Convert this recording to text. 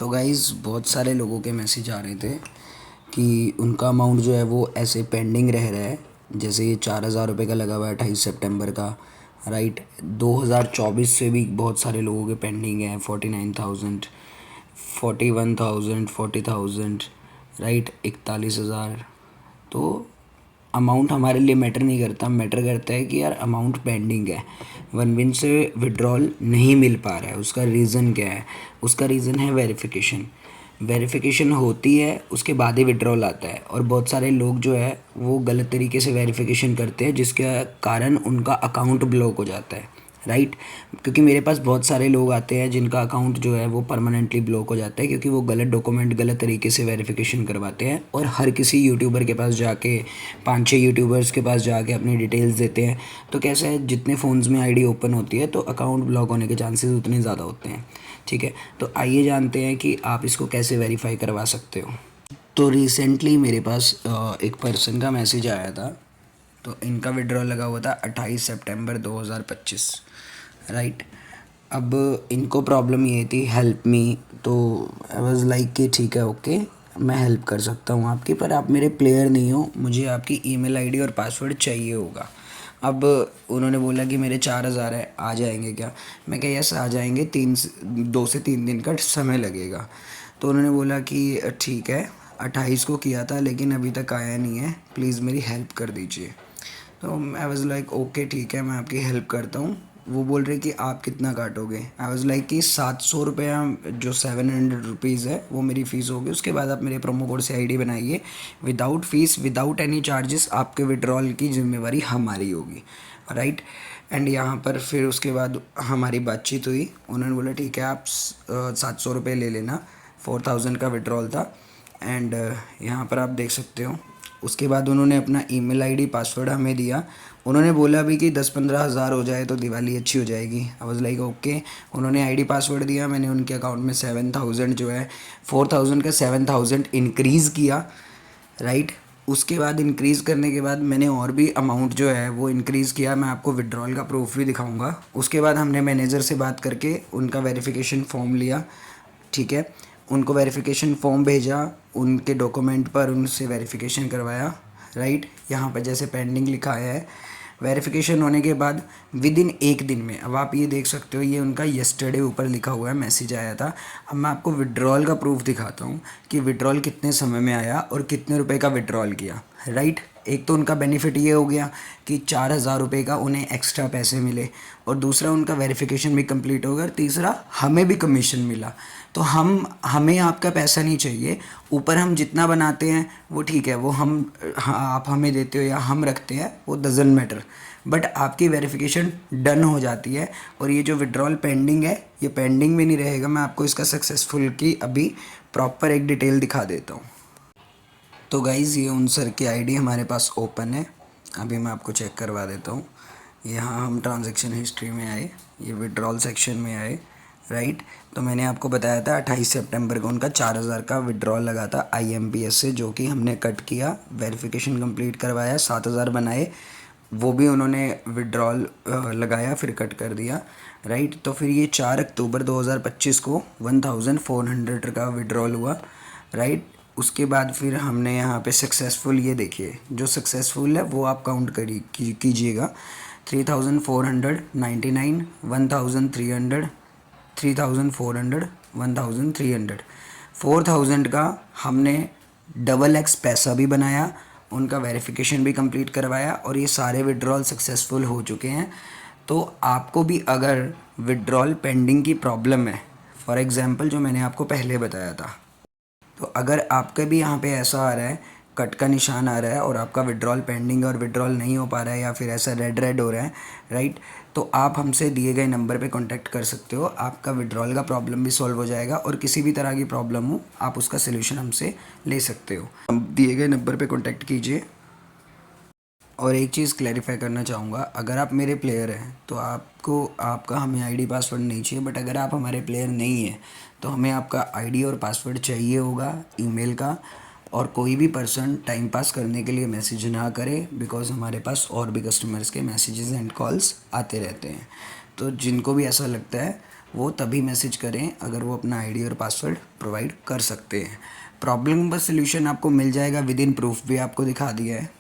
तो गाइज़ बहुत सारे लोगों के मैसेज आ रहे थे कि उनका अमाउंट जो है वो ऐसे पेंडिंग रह रहा है। जैसे ये 4,000 रुपये का लगा हुआ है 28 सितंबर का, राइट। 2024 से भी बहुत सारे लोगों के पेंडिंग हैं, 49,000, 41,000, 40,000, राइट, 41,000। तो अमाउंट हमारे लिए मैटर नहीं करता, मैटर करता है कि यार अमाउंट पेंडिंग है, वनविन से विड्रॉल नहीं मिल पा रहा है। उसका रीज़न क्या है? उसका रीज़न है वेरिफिकेशन। वेरिफिकेशन होती है उसके बाद ही विड्रॉल आता है, और बहुत सारे लोग जो है वो गलत तरीके से वेरिफिकेशन करते हैं, जिसके कारण उनका अकाउंट ब्लॉक हो जाता है, राइट। क्योंकि मेरे पास बहुत सारे लोग आते हैं जिनका अकाउंट जो है वो परमानेंटली ब्लॉक हो जाता है, क्योंकि वो गलत डॉक्यूमेंट गलत तरीके से वेरिफिकेशन करवाते हैं और हर किसी यूट्यूबर के पास जाके, 5-6 यूट्यूबर्स के पास जाके अपनी डिटेल्स देते हैं। तो कैसा है, जितने फ़ोन्स में आईडी ओपन होती है तो अकाउंट ब्लॉक होने के चांसेस उतने ज़्यादा होते हैं, ठीक है। तो आइए जानते हैं कि आप इसको कैसे वेरीफाई करवा सकते हो। तो रिसेंटली मेरे पास एक पर्सन का मैसेज आया था। तो इनका विड्रॉल लगा हुआ था 28 सितंबर 2025, राइट। अब इनको प्रॉब्लम ये थी हेल्प मी। तो आई वाज लाइक कि ठीक है, ओके, मैं हेल्प कर सकता हूँ आपकी, पर आप मेरे प्लेयर नहीं हो, मुझे आपकी ईमेल आईडी और पासवर्ड चाहिए होगा। अब उन्होंने बोला कि मेरे 4,000 है, आ जाएंगे क्या? मैं कहा यस आ जाएंगे, 2 से 3 दिन का समय लगेगा। तो उन्होंने बोला कि ठीक है, 28 को किया था लेकिन अभी तक आया नहीं है, प्लीज़ मेरी हेल्प कर दीजिए। तो आई वाज लाइक ओके ठीक है, मैं आपकी हेल्प करता हूँ। वो बोल रहे कि आप कितना काटोगे? आई वाज लाइक कि 700 रुपया, जो 700 रुपीज़ है वो मेरी फ़ीस होगी। उसके बाद आप मेरे प्रोमो कोड से आईडी बनाइए, without fees, without any charges, आपके विड्रॉल की जिम्मेवारी हमारी होगी, राइट। एंड यहाँ पर फिर उसके बाद हमारी बातचीत हुई। उन्होंने बोला ठीक है, आप 700 रुपये ले लेना, 4,000 का विड्रॉल था। एंड यहाँ पर आप देख सकते हो। उसके बाद उन्होंने अपना ईमेल आईडी पासवर्ड हमें दिया। उन्होंने बोला भी कि 10-15 हज़ार हो जाए तो दिवाली अच्छी हो जाएगी। I was like okay. उन्होंने आईडी पासवर्ड दिया, मैंने उनके अकाउंट में 7,000 जो है, 4,000 का 7,000 इंक्रीज़ किया, राइट। उसके बाद इंक्रीज़ करने के बाद मैंने और भी अमाउंट जो है वो इंक्रीज़ किया। मैं आपको विड्रॉल का प्रूफ भी दिखाऊंगा। उसके बाद हमने मैनेजर से बात करके उनका वेरिफिकेशन फॉर्म लिया, ठीक है। उनको वेरिफिकेशन फॉर्म भेजा, उनके डॉक्यूमेंट पर उनसे वेरिफिकेशन करवाया, राइट। यहाँ पर जैसे पेंडिंग लिखा है, वेरिफिकेशन होने के बाद विद इन 1 दिन में, अब आप ये देख सकते हो, ये उनका येस्टरडे ऊपर लिखा हुआ है, मैसेज आया था। अब मैं आपको विड्रॉल का प्रूफ दिखाता हूँ कि विड्रॉल कितने समय में आया और कितने रुपए का विड्रॉल किया, राइट। एक तो उनका बेनिफिट ये हो गया कि 4,000 रुपये का उन्हें एक्स्ट्रा पैसे मिले, और दूसरा उनका वेरिफिकेशन भी कंप्लीट हो गया, और तीसरा हमें भी कमीशन मिला। तो हमें आपका पैसा नहीं चाहिए, ऊपर हम जितना बनाते हैं वो ठीक है, वो हम, हाँ, आप हमें देते हो या हम रखते हैं वो डजंट मैटर, बट आपकी वेरिफिकेशन डन हो जाती है। और ये जो विड्रॉल पेंडिंग है ये पेंडिंग में नहीं रहेगा। मैं आपको इसका सक्सेसफुल की अभी प्रॉपर एक डिटेल दिखा देता हूँ। तो गाइज़ ये उन सर की आईडी हमारे पास ओपन है, अभी मैं आपको चेक करवा देता हूँ। यहाँ हम ट्रांजैक्शन हिस्ट्री में आए, ये विड्रॉल सेक्शन में आए, राइट। तो मैंने आपको बताया था 28 सितंबर को उनका 4,000 का विड्रॉल लगा था IMPS से, जो कि हमने कट किया, वेरिफिकेशन कंप्लीट करवाया, 7,000 बनाए, वो भी उन्होंने विड्रॉल लगाया, फिर कट कर दिया, राइट। तो फिर ये 4 अक्टूबर 2025 को 1,400 का विड्रॉल हुआ, राइट। उसके बाद फिर हमने यहाँ पे सक्सेसफुल, ये देखिए जो सक्सेसफुल है वो आप काउंट कीजिएगा। 3,499, 1,300, 3,400, 1,300, 4,000 का हमने XX पैसा भी बनाया, उनका वेरिफिकेशन भी कंप्लीट करवाया, और ये सारे विड्रॉल सक्सेसफुल हो चुके हैं। तो आपको भी अगर विड्रॉल पेंडिंग की प्रॉब्लम है, फॉर एग्ज़ाम्पल जो मैंने आपको पहले बताया था, तो अगर आपके भी यहाँ पे ऐसा आ रहा है, कट का निशान आ रहा है और आपका विड्रॉल पेंडिंग और विड्रॉल नहीं हो पा रहा है, या फिर ऐसा रेड रेड हो रहा है, राइट, तो आप हमसे दिए गए नंबर पे कांटेक्ट कर सकते हो। आपका विड्रॉल का प्रॉब्लम भी सॉल्व हो जाएगा, और किसी भी तरह की प्रॉब्लम हो आप उसका सोल्यूशन हमसे ले सकते हो। दिए गए नंबर पे कांटेक्ट कीजिए। और एक चीज़ क्लैरिफाई करना चाहूँगा, अगर आप मेरे प्लेयर हैं तो आपको आपका हमें आईडी पासवर्ड नहीं चाहिए, बट अगर आप हमारे प्लेयर नहीं हैं तो हमें आपका आईडी और पासवर्ड चाहिए होगा ईमेल का। और कोई भी पर्सन टाइम पास करने के लिए मैसेज ना करे, बिकॉज़ हमारे पास और भी कस्टमर्स के मैसेजेस एंड कॉल्स आते रहते हैं। तो जिनको भी ऐसा लगता है वो तभी मैसेज करें अगर वो अपना आईडी और पासवर्ड प्रोवाइड कर सकते हैं। प्रॉब्लम का सल्यूशन आपको मिल जाएगा विद इन प्रूफ भी आपको दिखा दिया है।